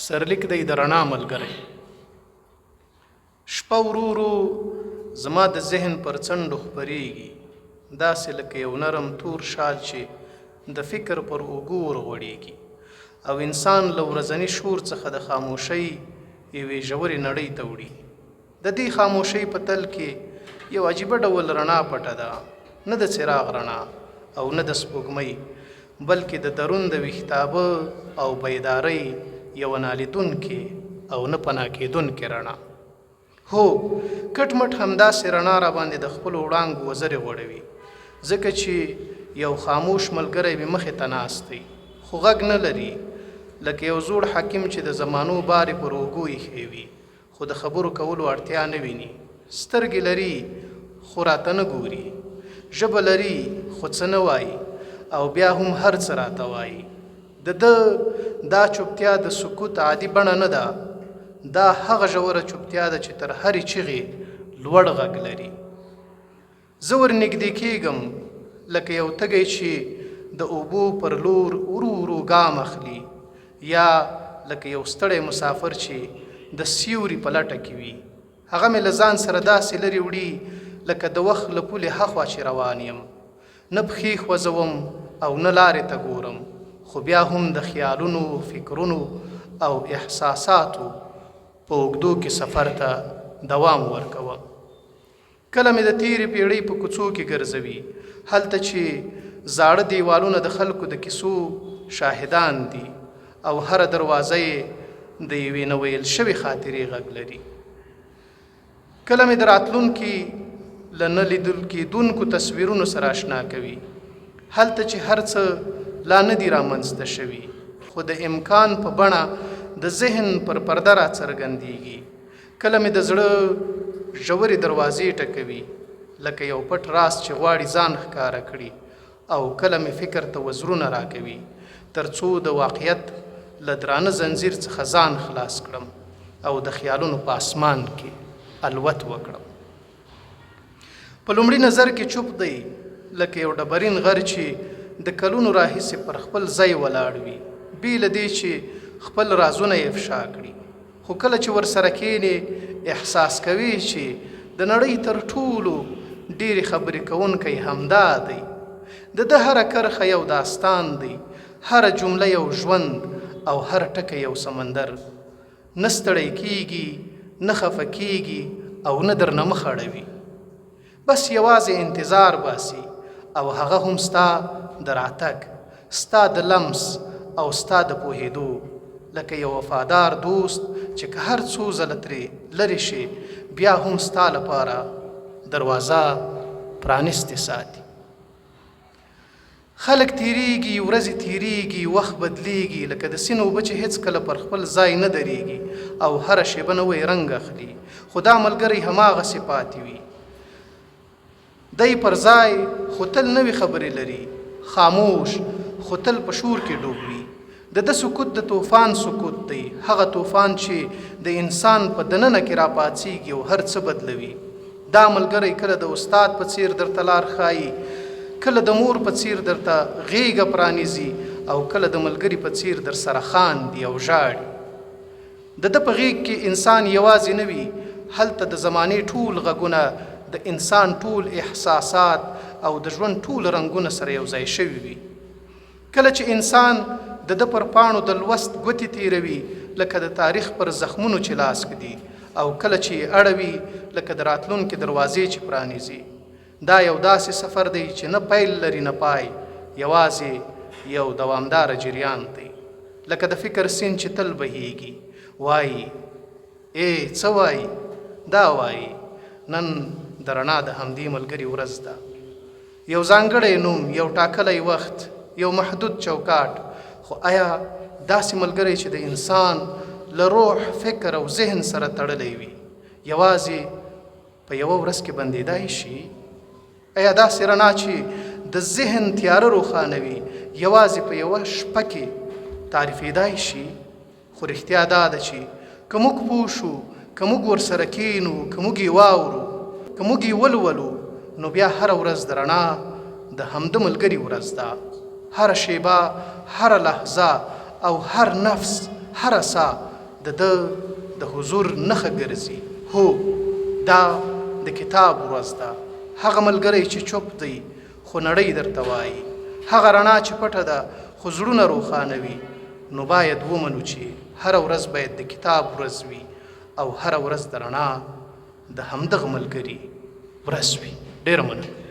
سرلیک دی د رڼا ملګری. شپه ورو ورو زما د ذهن پر څنډو خپرېږي، داسې لکه یو نرم تور شال چې د فکر پر اوږو ورغوړېږي او انسان له ورځني شور څخه د خاموشۍ یوې ژورې نړۍ ته وړي. د دې خاموشۍ په تل کې یو عجیبه ډول رڼا پټه ده، نه د څراغ رڼا او نه د سپوږمۍ، بلکې د درون د ویښتابه او بیدارۍ یوه نالیدونکې او نه پناه کېدونکې رڼا. هو، کټ مټ همداسې رڼا را باندې د خپلو وړانګو وزرې غوړوي، ځکه چې یو خاموش ملګری مې مخې ته ناست دی، خو غږ نه لري، لکه یو زوړ حکیم چې د زمانو بارې پر اوږو ایښی وي، خو د خبرو کولو اړتیا نه ویني. سترګې لري خو راته نه ګوري، ژبه لري خو څه نه وایي، او بیا هم هر څه راته وایي. د ده دا چوپتیا د سکوت عادي بڼه نه ده، دا هغه ژوره چوپتیا ده چې تر هرې چغې لوړ غږ لري. زه ورنږدې کېږم لکه یو تږی چې د اوبو پر لور ورو ورو ګام اخلي، یا لکه یو ستړی مسافر چې د سیوري په لټه کې وي. هغه مې له ځان سره داسې لرې وړي لکه د وخت له پولې هخوا چې روان یم. نه پښې خوځوم او نه لارې ته ګورم، خو بیا هم د خیالونو، فکرونو او احساساتو په اوږدو کې سفر ته دوام ورکوه. کله مې د تیرې پیړۍ په کوڅو کې ګرځوي، هلته چې زاړه دیوالونه د خلکو د کیسو شاهدان دي او هره دروازه یې د یوې نه ویل شوې خاطرې غږ لري. کله مې د راتلونکي له نه لیدل کېدونکو تصویرونو سره اشنا کوي، هلته چې هر څه لا نه دي رامنځته شوي، خو د امکان په بڼه د ذهن پر پرده را څرګندېږي. کله مې د زړه ژورې دروازې ټکوي، لکه یو پټ راز چې غواړي ځان ښکاره کړي، او کله مې فکر ته وزرونه راکوي تر څو د واقعیت له درانه زنځیر څخه ځان خلاص کړم او د خیالونو په اسمان کې الوت وکړم. په لومړي نظر کې چوپ دی، لکه یو ډبرین غر چې د کلونو راهیسې پر خپل ځای ولاړ وي، بې له دې چې خپل رازونه یې افشا کړي. خو کله چې ورسره کښېنې احساس کوي چې د نړۍ تر ټولو ډېرې خبرې کوونکی همدا دی. د ده هره کرښه یو داستان دی، هره جمله یو ژوند او هر ټکی یو سمندر. نه ستړی کېږي، نه خفه کېږي او نه درنه مخ اړوي، بس یوازې انتظار باسي، او هغه هم ستا د راتګ، ستا د لمس او ستا د پوهېدو، لکه یو وفادار دوست چې که هر څو ځله ترې لرې شي بیا هم ستا لپاره دروازه پرانستې ساتي. خلک تیریږي، ورځې تیریږي، وخت بدلیږي، لکه د سیند اوبه چې هیڅکله پر خپل ځای نه درېږي او هره شیبه نوی رنګ اخلي. خو دا ملګری هماغسې پاتې وي، دی پر ځای خو تل نوې خبرې لري، خاموش خو تل په شور کې ډوب وي. د ده سکوت د طوفان سکوت دی، هغه طوفان چې د انسان په دننه کې راپاڅېږي او هر څه بدلوي. دا ملګری کله د استاد په څیر درته لار ښایي، کله د مور په څیر درته غېږه پرانیزي، او کله د ملګري په څیر در سره خاندي او ژاړي. د ده په غېږ کې انسان یوازې نه وي، هلته د زمانې ټول غږونه، د انسان ټول احساسات او د ژوند ټول رنګونه سره یو ځای شوي وي. کله چې انسان د ده پر پاڼو د لوست ګوتې تیروي، لکه د تاریخ پر زخمونو چې لاس ږدي، او کله چې یې اړوي لکه د راتلونکي دروازې چې پرانیزي. دا یو داسې سفر دی چې نه پیل لري نه پای، یوازې یو دوامداره جریان دی، لکه د فکر سیند چې تل بهیږي. وایي څه وایي؟ دا وایي نن د رڼا د همدې ملګري ورځ ده. یو ځانګړی نوم، یو ټاکلی وخت، یو محدود چوکاټ، خو آیا داسې ملګری چې د انسان له روح، فکر او ذهن سره تړلی وي، یوازې په یوه ورځ کې بندېدای شي؟ آیا داسې رڼا چې د ذهن تیاره روښانوي یوازې په یوه شپه کې تعریفېدای شي؟ خو رښتیا دا ده چې که موږ پوه شو، که موږ ورسره کښېنو، که موږ یې واورو، که موږ یې ولولو، نو بیا هره ورځ د رڼا د همده ملګري ورځ ده. هره شیبه، هره لحظه او هر نفس، هره ساه د حضور نښه ګرځي. هو دا د کتاب ورځ ده. هغه ملګری چې چوپ دی خو نړۍ درته وایي، هغه رڼا چې پټه ده خو زړونه روښانوي. نو باید ومنو چې هره ورځ باید د کتاب ورځ وي او هره ورځ د رڼا د همدغه ملګري ورځ وي. ډېره مننه.